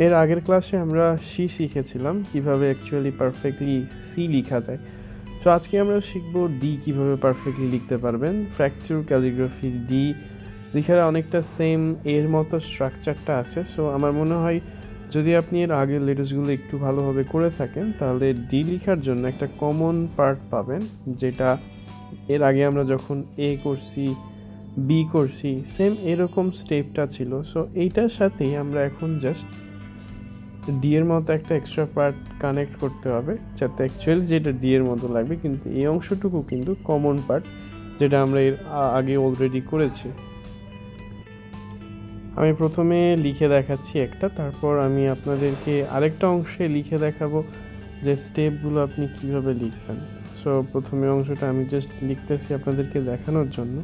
এর আগের ক্লাসে আমরা সি শিখেছিলাম কিভাবে অ্যাকচুয়ালি পারফেক্টলি সি লেখা যায়। তো আজকে আমরা শিখব ডি কিভাবে পারফেক্টলি লিখতে পারবেন। ফ্র্যাকচার ক্যালিগ্রাফি ডি লেখার অনেকটা সেম এর মতো স্ট্রাকচারটা আছে। সো আমার মনে হয় যদি আপনি এর আগের লেটার্সগুলো একটু ভালোভাবে করে থাকেন তাহলে ডি লেখার জন্য একটা কমন পার্ট পাবেন, যেটা এর আগে আমরা যখন এ করছি বি করছি সেম এরকম স্টেপটা ছিল। সো এইটার সাথেই আমরা এখন জাস্ট ডি এর মতো একটা এক্সট্রা পার্ট কানেক্ট করতে হবে, যাতে অ্যাকচুয়ালি যেটা ডি এর মতো লাগবে, কিন্তু এই অংশটুকু কিন্তু কমন পার্ট যেটা আমরা এর আগে অলরেডি করেছি। আমি প্রথমে লিখে দেখাচ্ছি একটা, তারপর আমি আপনাদেরকে আরেকটা অংশে লিখে দেখাবো যে স্টেপগুলো আপনি কিভাবে লিখবেন। সো প্রথমে অংশটা আমি জাস্ট লিখতেছি আপনাদেরকে দেখানোর জন্য,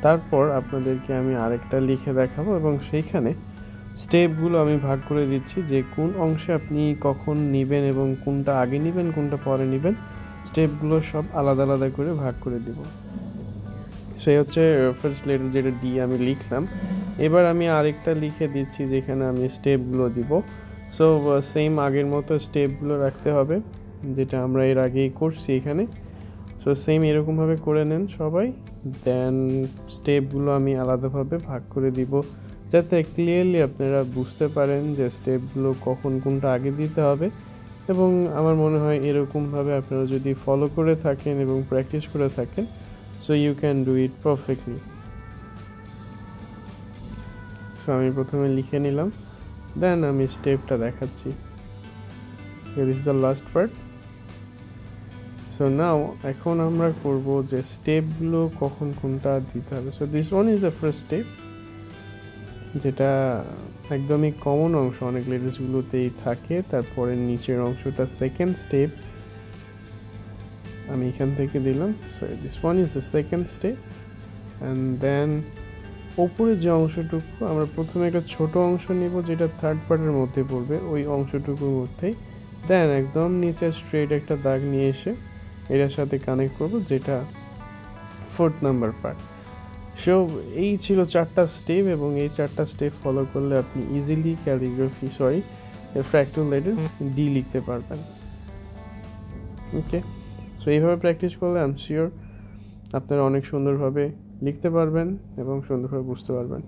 তারপর আপনাদেরকে আমি আরেকটা লিখে দেখাবো এবং সেইখানে স্টেপগুলো আমি ভাগ করে দিচ্ছি যে কোন অংশে আপনি কখন নেবেন এবং কোনটা আগে নেবেন কোনটা পরে নেবেন, স্টেপগুলো সব আলাদা আলাদা করে ভাগ করে দিব। সেই হচ্ছে ফার্স্ট লেটার যেটা ডি আমি লিখলাম। এবার আমি আরেকটা লিখে দিচ্ছি যেখানে আমি স্টেপগুলো দিব। সো সেম আগের মতো স্টেপগুলো রাখতে হবে যেটা আমরা এর আগেই করছি এখানে। সো সেম এরকমভাবে করে নেন সবাই, দেন স্টেপগুলো আমি আলাদাভাবে ভাগ করে দিব যাতে ক্লিয়ারলি আপনারা বুঝতে পারেন যে স্টেপগুলো কখন কোনটা আগে দিতে হবে। এবং আমার মনে হয় এরকমভাবে আপনারা যদি ফলো করে থাকেন এবং প্র্যাকটিস করে থাকেন, so you can do it perfectly. So আমি প্রথমে লিখে নিলাম, দেন আমি স্টেপটা দেখাচ্ছি। This is the last part. So now এখন আমরা করব যে স্টেপগুলো কখন কোনটা দিতে হবে। So this one is the first step, যেটা একদমই কমন অংশ, অনেক লেটার্সগুলোতেই থাকে। তারপরে নিচের অংশটা সেকেন্ড স্টেপ আমি এখান থেকে দিলাম। So this one is the second step. And then ওপরে যে অংশটুকু আমরা প্রথমে একটা ছোট অংশ নিব যেটা থার্ড পার্টের মধ্যে পড়বে, ওই অংশটুকুর মধ্যেই দেন একদম নিচে স্ট্রেট একটা দাগ নিয়ে এসে এটার সাথে কানেক্ট করব, যেটা ফোর্থ নাম্বার পার্ট। সো এই ছিল 4টা স্টেপ, এবং এই 4টা স্টেপ ফলো করলে আপনি ইজিলি ফ্র্যাকচার লেটার্স ডি লিখতে পারবেন। ওকে, সো এইভাবে প্র্যাকটিস করলে আই এম শিওর আপনারা অনেক সুন্দরভাবে লিখতে পারবেন এবং সুন্দরভাবে বুঝতে পারবেন।